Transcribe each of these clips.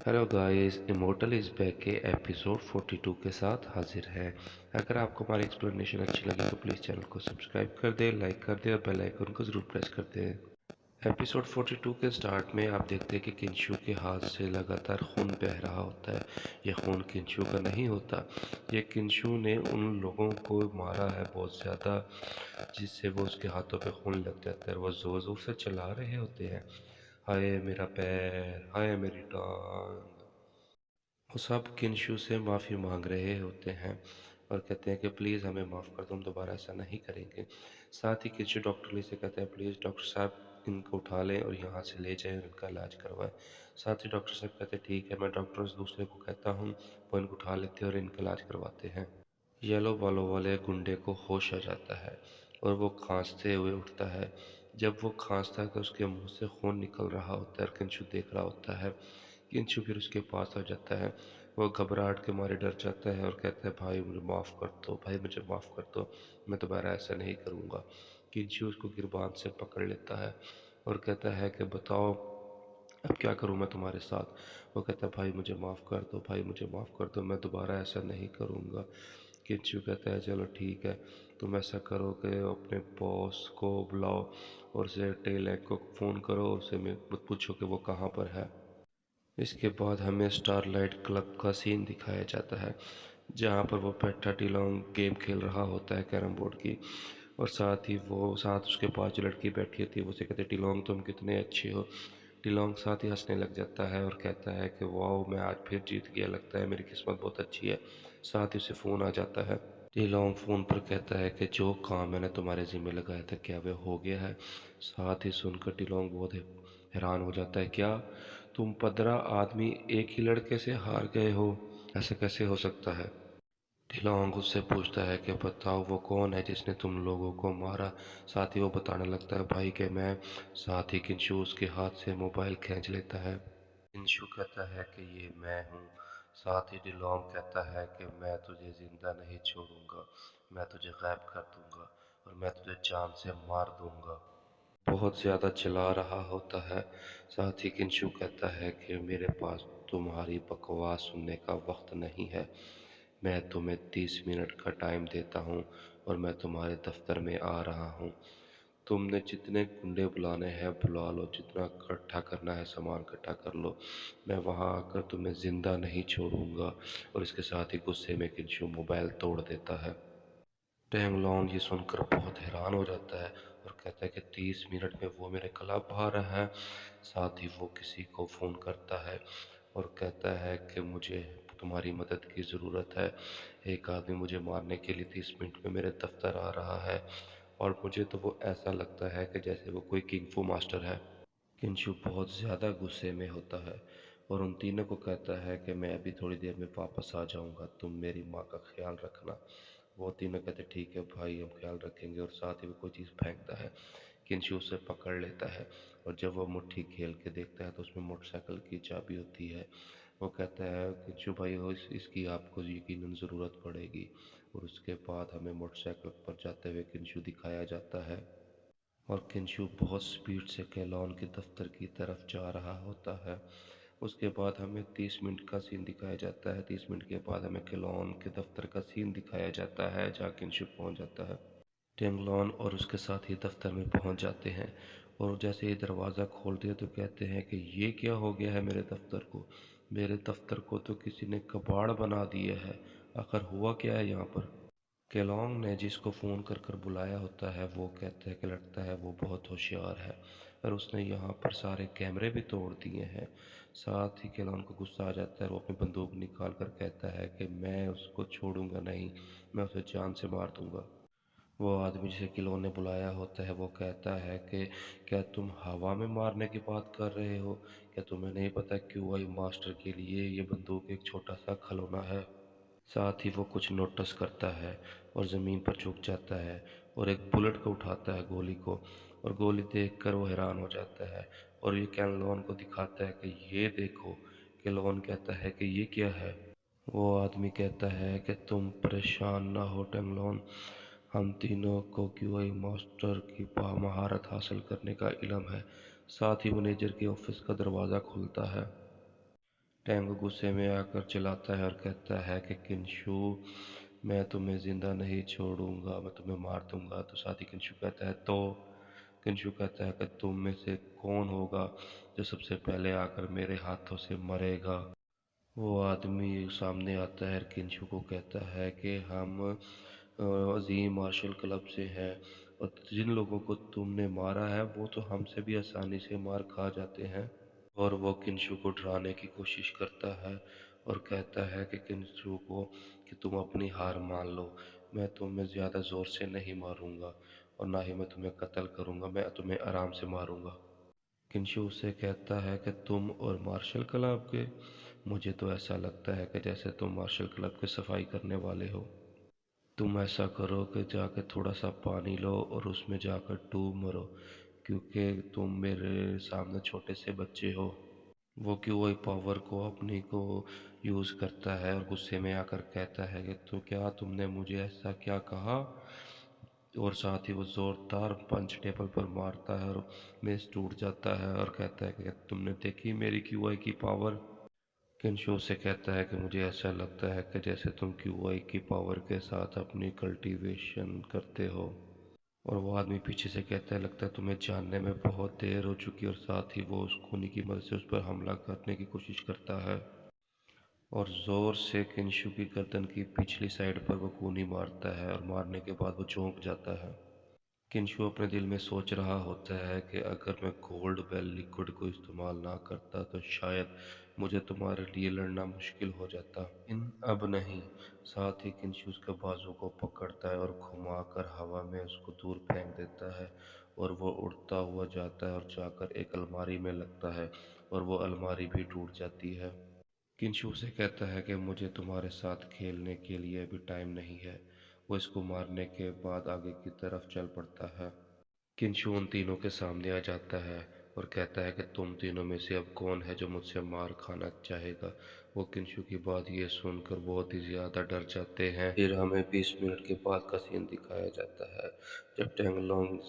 Hello guys, immortal is back के episode 42 के साथ हाजिर है। अगर आपको हमारी एक्सप्लेनेशन अच्छी लगी तो प्लीज़ चैनल को सब्सक्राइब कर दें, लाइक कर दें और बेल आइकन को ज़रूर प्रेस कर दें। एपिसोड 42 के स्टार्ट में आप देखते हैं कि किंशु के हाथ से लगातार खून बह रहा होता है। ये खून किंशु का नहीं होता, ये किंशु ने उन लोगों को मारा है बहुत ज़्यादा, जिससे वो उसके हाथों पे खून लग जाता है और वो ज़ोर ज़ोर से चिल्ला रहे होते हैं, हाय मेरा पैर, हाय मेरी टांग। वो सब किंशु से माफ़ी मांग रहे होते हैं और कहते हैं कि प्लीज़ हमें माफ़ कर दो, हम दोबारा ऐसा नहीं करेंगे। साथ ही किंशु डॉक्टर ली से कहते हैं, प्लीज़ डॉक्टर साहब इनको उठा लें और यहाँ से ले जाएं और इनका इलाज करवाएं। साथ ही डॉक्टर साहब कहते हैं, ठीक है, मैं डॉक्टर्स दूसरे को कहता हूँ, वो इनको उठा लेते हैं और इनका इलाज करवाते हैं। येलो बालों वाले गुंडे को होश आ जाता है और वो खांसते हुए उठता है। जब वो खांसता है तो उसके मुंह से खून निकल रहा होता है और किंशु देख रहा होता है। किंशु फिर उसके पास आ जाता है। वो घबराहट के मारे डर जाता है और कहता है, भाई मुझे माफ़ कर दो, भाई मुझे माफ़ कर दो, मैं दोबारा ऐसा नहीं करूँगा। किंशु उसको गिरबान से पकड़ लेता है और कहता है कि बताओ अब क्या करूँ मैं तुम्हारे साथ। वो कहता है, भाई मुझे माफ़ कर दो, भाई मुझे माफ़ कर दो, मैं दोबारा ऐसा नहीं करूँगा। किंशु कहता है, चलो ठीक है, तुम ऐसा करो कि अपने बॉस को बुलाओ और उसे टेलैक को फ़ोन करो, उसे मत पूछो कि वो कहाँ पर है। इसके बाद हमें स्टारलाइट क्लब का सीन दिखाया जाता है, जहाँ पर वो बैठा टिलोंग गेम खेल रहा होता है कैरम बोर्ड की, और साथ ही वो साथ उसके पास जो लड़की बैठी होती है वो उसे कहते हैं, टिलोंग तुम कितने अच्छे हो। टिलोंग साथ ही हंसने लग जाता है और कहता है कि वाओ, मैं आज फिर जीत गया, लगता है मेरी किस्मत बहुत अच्छी है। साथ ही उसे फ़ोन आ जाता है। टिलोंग फ़ोन पर कहता है कि जो काम मैंने तुम्हारे ज़िम्मे लगाया था क्या वह हो गया है। साथ ही सुनकर टिलोंग बहुत हैरान हो जाता है, क्या तुम 15 आदमी एक ही लड़के से हार गए हो, ऐसा कैसे हो सकता है। टिलोंग उससे पूछता है कि बताओ वो कौन है जिसने तुम लोगों को मारा। साथ ही वो बताने लगता है, भाई के मैं। साथ ही किंशु उसके हाथ से मोबाइल खींच लेता है। किंशु कहता है कि ये मैं हूँ। साथ ही टिलोंग कहता है कि मैं तुझे जिंदा नहीं छोड़ूंगा, मैं तुझे गायब कर दूंगा और मैं तुझे जान से मार दूंगा। बहुत ज़्यादा चिल्ला रहा होता है। साथ ही किंशु कहता है कि मेरे पास तुम्हारी बकवास सुनने का वक्त नहीं है, मैं तुम्हें 30 मिनट का टाइम देता हूँ और मैं तुम्हारे दफ्तर में आ रहा हूँ। तुमने जितने गुंडे बुलाने हैं बुला लो, जितना इकट्ठा करना है सामान इकट्ठा कर लो, मैं वहाँ आकर तुम्हें ज़िंदा नहीं छोड़ूंगा। और इसके साथ ही गुस्से में किंशु मोबाइल तोड़ देता है। टैंगलोंग ये सुनकर बहुत हैरान हो जाता है और कहता है कि 30 मिनट में वो मेरे क्लब आ रहा है। साथ ही वो किसी को फ़ोन करता है और कहता है कि मुझे तुम्हारी मदद की ज़रूरत है। एक आदमी मुझे मारने के लिए 30 मिनट में मेरे दफ्तर आ रहा है और मुझे तो वो ऐसा लगता है कि जैसे वो कोई किंग फू मास्टर है। किंशु बहुत ज़्यादा गुस्से में होता है और उन तीनों को कहता है कि मैं अभी थोड़ी देर में वापस आ जाऊंगा, तुम मेरी माँ का ख्याल रखना। वो तीनों कहते ठीक है भाई, हम ख्याल रखेंगे, और साथ ही वो कोई चीज़ फेंकता है। किंशु उसे पकड़ लेता है और जब वो मुट्ठी खेल के देखता है तो उसमें मोटरसाइकिल की चाबी होती है। वो कहता है, किंशु भाई हो, इसकी आपको यकीनन ज़रूरत पड़ेगी। और उसके बाद हमें मोटरसाइकिल पर जाते हुए किंशु दिखाया जाता है और किंशु बहुत स्पीड से केलॉन के दफ्तर की तरफ जा रहा होता है। उसके बाद हमें 30 मिनट का सीन दिखाया जाता है। 30 मिनट के बाद हमें केलॉन के दफ्तर का सीन दिखाया जाता है, जहाँ किंशु पहुँच जाता है। टेंगलॉन और उसके साथी दफ्तर में पहुंच जाते हैं और जैसे ही दरवाज़ा खोलते हैं तो कहते हैं कि ये क्या हो गया है मेरे दफ्तर को। मेरे दफ्तर को तो किसी ने कबाड़ बना दिया है, आखिर हुआ क्या है यहाँ पर। केलोंग ने जिसको फ़ोन कर कर बुलाया होता है वो कहता है कि लगता है वो बहुत होशियार है और उसने यहाँ पर सारे कैमरे भी तोड़ दिए हैं। साथ ही केलोंग को गुस्सा आ जाता है और वो अपनी बंदूक निकाल कर कहता है कि मैं उसको छोड़ूंगा नहीं, मैं उसे जान से मार दूंगा। वो आदमी जिसे किलो ने बुलाया होता है वो कहता है कि क्या तुम हवा में मारने की बात कर रहे हो, क्या तुम्हें नहीं पता क्यूआई मास्टर के लिए ये बंदूक एक छोटा सा खिलौना है। साथ ही वो कुछ नोटिस करता है और ज़मीन पर झुक जाता है और एक बुलेट को उठाता है, गोली को, और गोली देखकर वो हैरान हो जाता है और ये कैनलोन को दिखाता है कि ये देखो। कैनलोन कहता है कि ये क्या है। वो आदमी कहता है कि तुम परेशान ना हो टेंगलोन, हम तीनों को क्यूआई मास्टर की महारत हासिल करने का इल्म है। साथ ही मैनेजर के ऑफिस का दरवाज़ा खुलता है। टैंग गुस्से में आकर चिल्लाता है और कहता है कि किंशु, मैं तुम्हें जिंदा नहीं छोड़ूंगा, मैं तुम्हें मार दूंगा। तो साथी किंशु कहता है तो किंशु कहता है कि तुम में से कौन होगा जो सबसे पहले आकर मेरे हाथों से मरेगा। वो आदमी सामने आता है और किंशु को कहता है कि हम अजीम मार्शल क्लब से हैं, और जिन लोगों को तुमने मारा है वो तो हमसे भी आसानी से मार खा जाते हैं। और वो किंशु को डराने की कोशिश करता है और कहता है कि किंशु को कि तुम अपनी हार मान लो, मैं तुम्हें ज़्यादा ज़ोर से नहीं मारूंगा और ना ही मैं तुम्हें कत्ल करूंगा, मैं तुम्हें आराम से मारूंगा। किंशु उससे कहता है कि तुम और मार्शल क्लब के, मुझे तो ऐसा लगता है कि जैसे तुम मार्शल क्लब के सफाई करने वाले हो। तुम ऐसा करो कि जाके थोड़ा सा पानी लो और उसमें जाकर डूब मरो, क्योंकि तुम मेरे सामने छोटे से बच्चे हो। वो क्यूआई पावर को अपनी को यूज़ करता है और गुस्से में आकर कहता है कि तो क्या तुमने मुझे ऐसा क्या कहा। और साथ ही वो ज़ोरदार पंच टेबल पर मारता है और मेज टूट जाता है और कहता है कि तुमने देखी मेरी क्यूआई की पावर। किंशो से कहता है कि मुझे ऐसा लगता है कि जैसे तुम क्यूआई की पावर के साथ अपनी कल्टीवेशन करते हो। और वो आदमी पीछे से कहता है लगता है तुम्हें जानने में बहुत देर हो चुकी है, और साथ ही वो उस खूनी की मदद से उस पर हमला करने की कोशिश करता है और ज़ोर से किंशु की गर्दन की पिछली साइड पर वो खूनी मारता है और मारने के बाद वो चौंक जाता है। किंशु अपने दिल में सोच रहा होता है कि अगर मैं गोल्ड बेल लिक्विड को इस्तेमाल ना करता तो शायद मुझे तुम्हारे लिए लड़ना मुश्किल हो जाता, लेकिन अब नहीं। साथ ही किंशु उसके बाजू को पकड़ता है और घुमाकर हवा में उसको दूर फेंक देता है और वो उड़ता हुआ जाता है और जाकर एक अलमारी में लगता है और वो अलमारी भी टूट जाती है। किंशु से कहता है कि मुझे तुम्हारे साथ खेलने के लिए अभी टाइम नहीं है। वो इसको मारने के बाद आगे की तरफ चल पड़ता है। किंशु उन तीनों के सामने आ जाता है और कहता है कि तुम तीनों में से अब कौन है जो मुझसे मार खाना चाहेगा। वो किंशु की बात ये सुनकर बहुत ही ज़्यादा डर जाते हैं। फिर हमें 20 मिनट के बाद का सीन दिखाया जाता है जब टैंगलोंग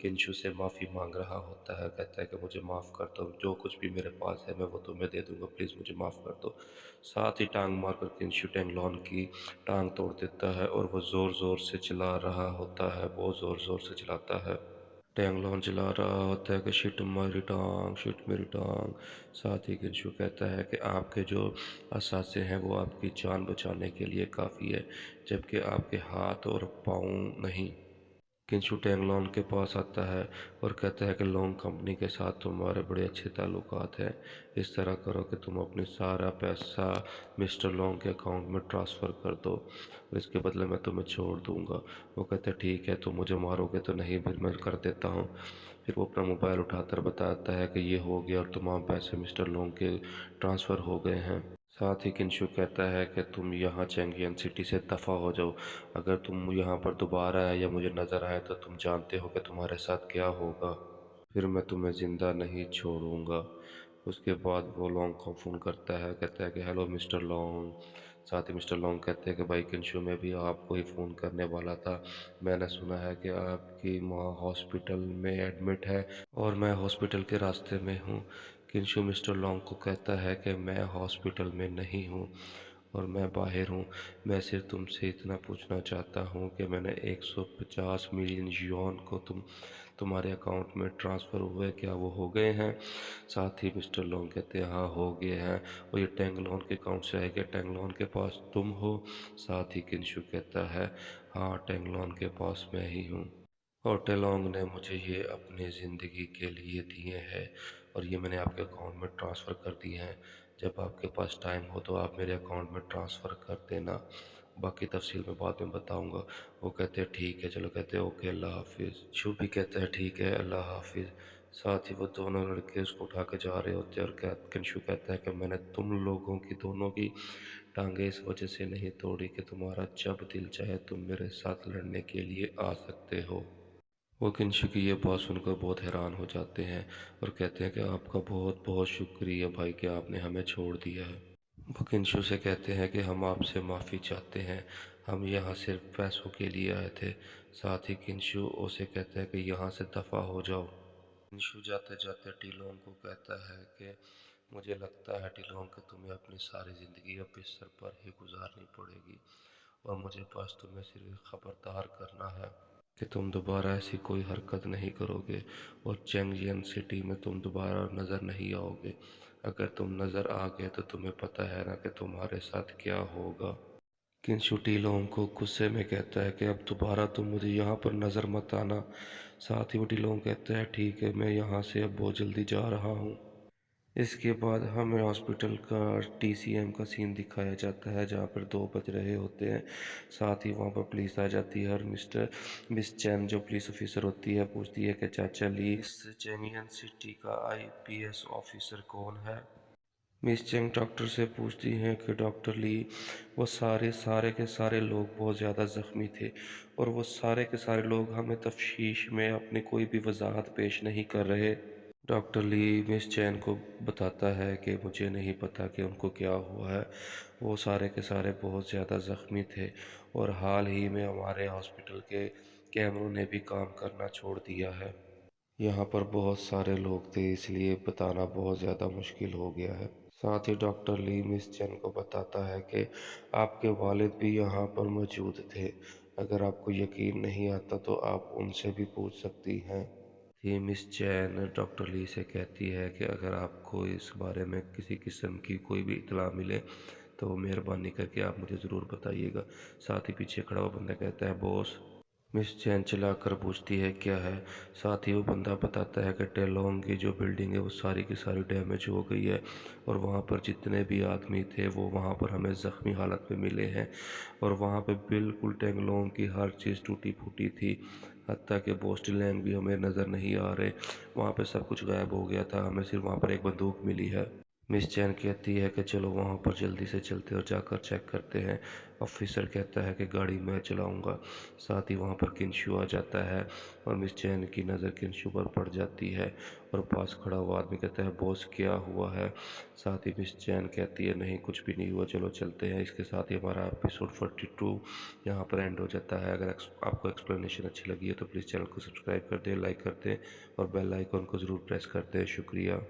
किंशु से माफ़ी मांग रहा होता है। कहता है कि मुझे माफ़ कर दो, जो कुछ भी मेरे पास है मैं वो तुम्हें दे दूंगा, प्लीज़ मुझे माफ़ कर दो। साथ ही टांग मारकर किंशु टैंगलोंग की टांग तोड़ देता है और वो ज़ोर ज़ोर से चिल्ला रहा होता है, बहुत ज़ोर ज़ोर से चिल्लाता है। टैंगलोन चिल्ला रहा होता है कि शिट मेरी टांग, शिट मेरी टांग। साथ ही किंशु कहता है कि आपके जो असासे हैं वो आपकी जान बचाने के लिए काफ़ी है, जबकि आपके हाथ और पाँव नहीं। किंशु टैंगलोन के पास आता है और कहता है कि लोंग कंपनी के साथ तुम्हारे बड़े अच्छे ताल्लुकात हैं। इस तरह करो कि तुम अपनी सारा पैसा मिस्टर लोंग के अकाउंट में ट्रांसफ़र कर दो और इसके बदले मैं तुम्हें छोड़ दूंगा। वो कहते हैं ठीक है, तुम मुझे मारोगे तो नहीं, फिर मैं कर देता हूँ। फिर वो अपना मोबाइल उठाकर बताता है कि ये हो गया और तमाम पैसे मिस्टर लोंग के ट्रांसफ़र हो गए हैं। साथ ही किंशु कहता है कि तुम यहाँ चैंगियन सिटी से दफ़ा हो जाओ। अगर तुम यहाँ पर दोबारा आए या मुझे नज़र आए तो तुम जानते हो कि तुम्हारे साथ क्या होगा। फिर मैं तुम्हें ज़िंदा नहीं छोड़ूंगा। उसके बाद वो लॉन्ग को फ़ोन करता है, कहता है कि हेलो मिस्टर लॉन्ग। साथ ही मिस्टर लॉन्ग कहते हैं कि भाई किंशु, मैं भी आपको ही फ़ोन करने वाला था। मैंने सुना है कि आपकी माँ हॉस्पिटल में एडमिट है और मैं हॉस्पिटल के रास्ते में हूँ। किंशु मिस्टर लॉन्ग को कहता है कि मैं हॉस्पिटल में नहीं हूँ और मैं बाहर हूँ। मैं सिर्फ तुमसे इतना पूछना चाहता हूँ कि मैंने 150 मिलियन युआन को तुम्हारे अकाउंट में ट्रांसफ़र हुए, क्या वो हो गए हैं। साथ ही मिस्टर लोन कहते हैं हाँ हो गए हैं, और ये टैंगलोन के अकाउंट से आएगा, टैंगलोन के पास तुम हो। साथ ही किंशु कहता है हाँ टैंगलोन के पास मैं ही हूँ, और टेलोंग ने मुझे ये अपनी ज़िंदगी के लिए दिए हैं और ये मैंने आपके अकाउंट में ट्रांसफ़र कर दिए हैं। जब आपके पास टाइम हो तो आप मेरे अकाउंट में ट्रांसफ़र कर देना, बाकी तफसील मैं बाद में बताऊंगा। वो कहते हैं ठीक है, चलो कहते हैं ओके अल्लाह हाफिज़। शू भी कहता है ठीक है अल्लाह हाफिज़। साथ ही वो दोनों लड़के उसको उठा के जा रहे होते हैं और किंशु कहता है कि मैंने तुम लोगों की दोनों की टांगे इस वजह से नहीं तोड़ी कि तुम्हारा जब दिल चाहे तुम मेरे साथ लड़ने के लिए आ सकते हो। वो किंशु की ये बात सुनकर बहुत हैरान हो जाते हैं और कहते हैं कि आपका बहुत बहुत शुक्रिया भाई कि आपने हमें छोड़ दिया है। वो किंशु से कहते हैं कि हम आपसे माफ़ी चाहते हैं, हम यहाँ सिर्फ पैसों के लिए आए थे। साथ ही किंशु उसे कहता है कि यहाँ से दफ़ा हो जाओ। किंशु जाते जाते टीलोंग को कहता है कि मुझे लगता है टिलोंग कि तुम्हें अपनी सारी ज़िंदगी अब बिस्तर पर ही गुजारनी पड़ेगी और मुझे बस तुम्हें सिर्फ खबरदार करना है कि तुम दोबारा ऐसी कोई हरकत नहीं करोगे और चेंगजियन सिटी में तुम दोबारा नज़र नहीं आओगे। अगर तुम नज़र आ गए तो तुम्हें पता है ना कि तुम्हारे साथ क्या होगा। किंशु टीलोंग को गुस्से में कहता है कि अब दोबारा तुम मुझे यहाँ पर नज़र मत आना। साथ ही वो टीलोंग कहता है ठीक है, मैं यहाँ से अब बहुत जल्दी जा रहा हूँ। इसके बाद हमें हॉस्पिटल का टीसीएम का सीन दिखाया जाता है जहाँ पर 2 बज रहे होते हैं। साथ ही वहाँ पर पुलिस आ जाती है और मिस चैन जो पुलिस ऑफिसर होती है पूछती है कि चाचा ली, इस चेंगियन सिटी का आईपीएस ऑफिसर कौन है। मिस चेंग डॉक्टर से पूछती हैं कि डॉक्टर ली, वो सारे के सारे लोग बहुत ज़्यादा ज़ख्मी थे और वो सारे के सारे लोग हमें तफ्तीश में अपनी कोई भी वजाहत पेश नहीं कर रहे। डॉक्टर ली मिस चैन को बताता है कि मुझे नहीं पता कि उनको क्या हुआ है, वो सारे के सारे बहुत ज़्यादा ज़ख्मी थे और हाल ही में हमारे हॉस्पिटल के कैमरों ने भी काम करना छोड़ दिया है। यहाँ पर बहुत सारे लोग थे इसलिए बताना बहुत ज़्यादा मुश्किल हो गया है। साथ ही डॉक्टर ली मिस चैन को बताता है कि आपके वालिद भी यहाँ पर मौजूद थे। अगर आपको यकीन नहीं आता तो आप उनसे भी पूछ सकती हैं। थी मिस चैन डॉक्टर ली से कहती है कि अगर आपको इस बारे में किसी किस्म की कोई भी इत्तला मिले तो मेहरबानी करके आप मुझे ज़रूर बताइएगा। साथ ही पीछे खड़ा हुआ बंदा कहता है बॉस। मिस चैन चिल्लाकर पूछती है क्या है। साथ ही वो बंदा बताता है कि टेलोंग की जो बिल्डिंग है वो सारी की सारी डैमेज हो गई है और वहाँ पर जितने भी आदमी थे वो वहाँ पर हमें ज़ख्मी हालत में मिले हैं और वहाँ पे बिल्कुल टेंगलोंग की हर चीज़ टूटी फूटी थी, हत्ता कि बोस्टिलैंग भी हमें नज़र नहीं आ रहे। वहाँ पे सब कुछ गायब हो गया था, हमें सिर्फ वहाँ पर एक बंदूक मिली है। मिस चैन कहती है कि चलो वहाँ पर जल्दी से चलते और जाकर चेक करते हैं। ऑफिसर कहता है कि गाड़ी मैं चलाऊंगा। साथ ही वहाँ पर किंशु आ जाता है और मिस चैन की नज़र किंशु पर पड़ जाती है और पास खड़ा हुआ आदमी कहता है बॉस क्या हुआ है। साथ ही मिस चैन कहती है नहीं कुछ भी नहीं हुआ, चलो चलते हैं। इसके साथ ही हमारा एपिसोड 42 यहाँ पर एंड हो जाता है। अगर आपको एक्सप्लेनेशन अच्छी लगी है तो प्लीज़ चैनल को सब्सक्राइब कर दें, लाइक कर दें और बेल आइकन को ज़रूर प्रेस कर दें। शुक्रिया।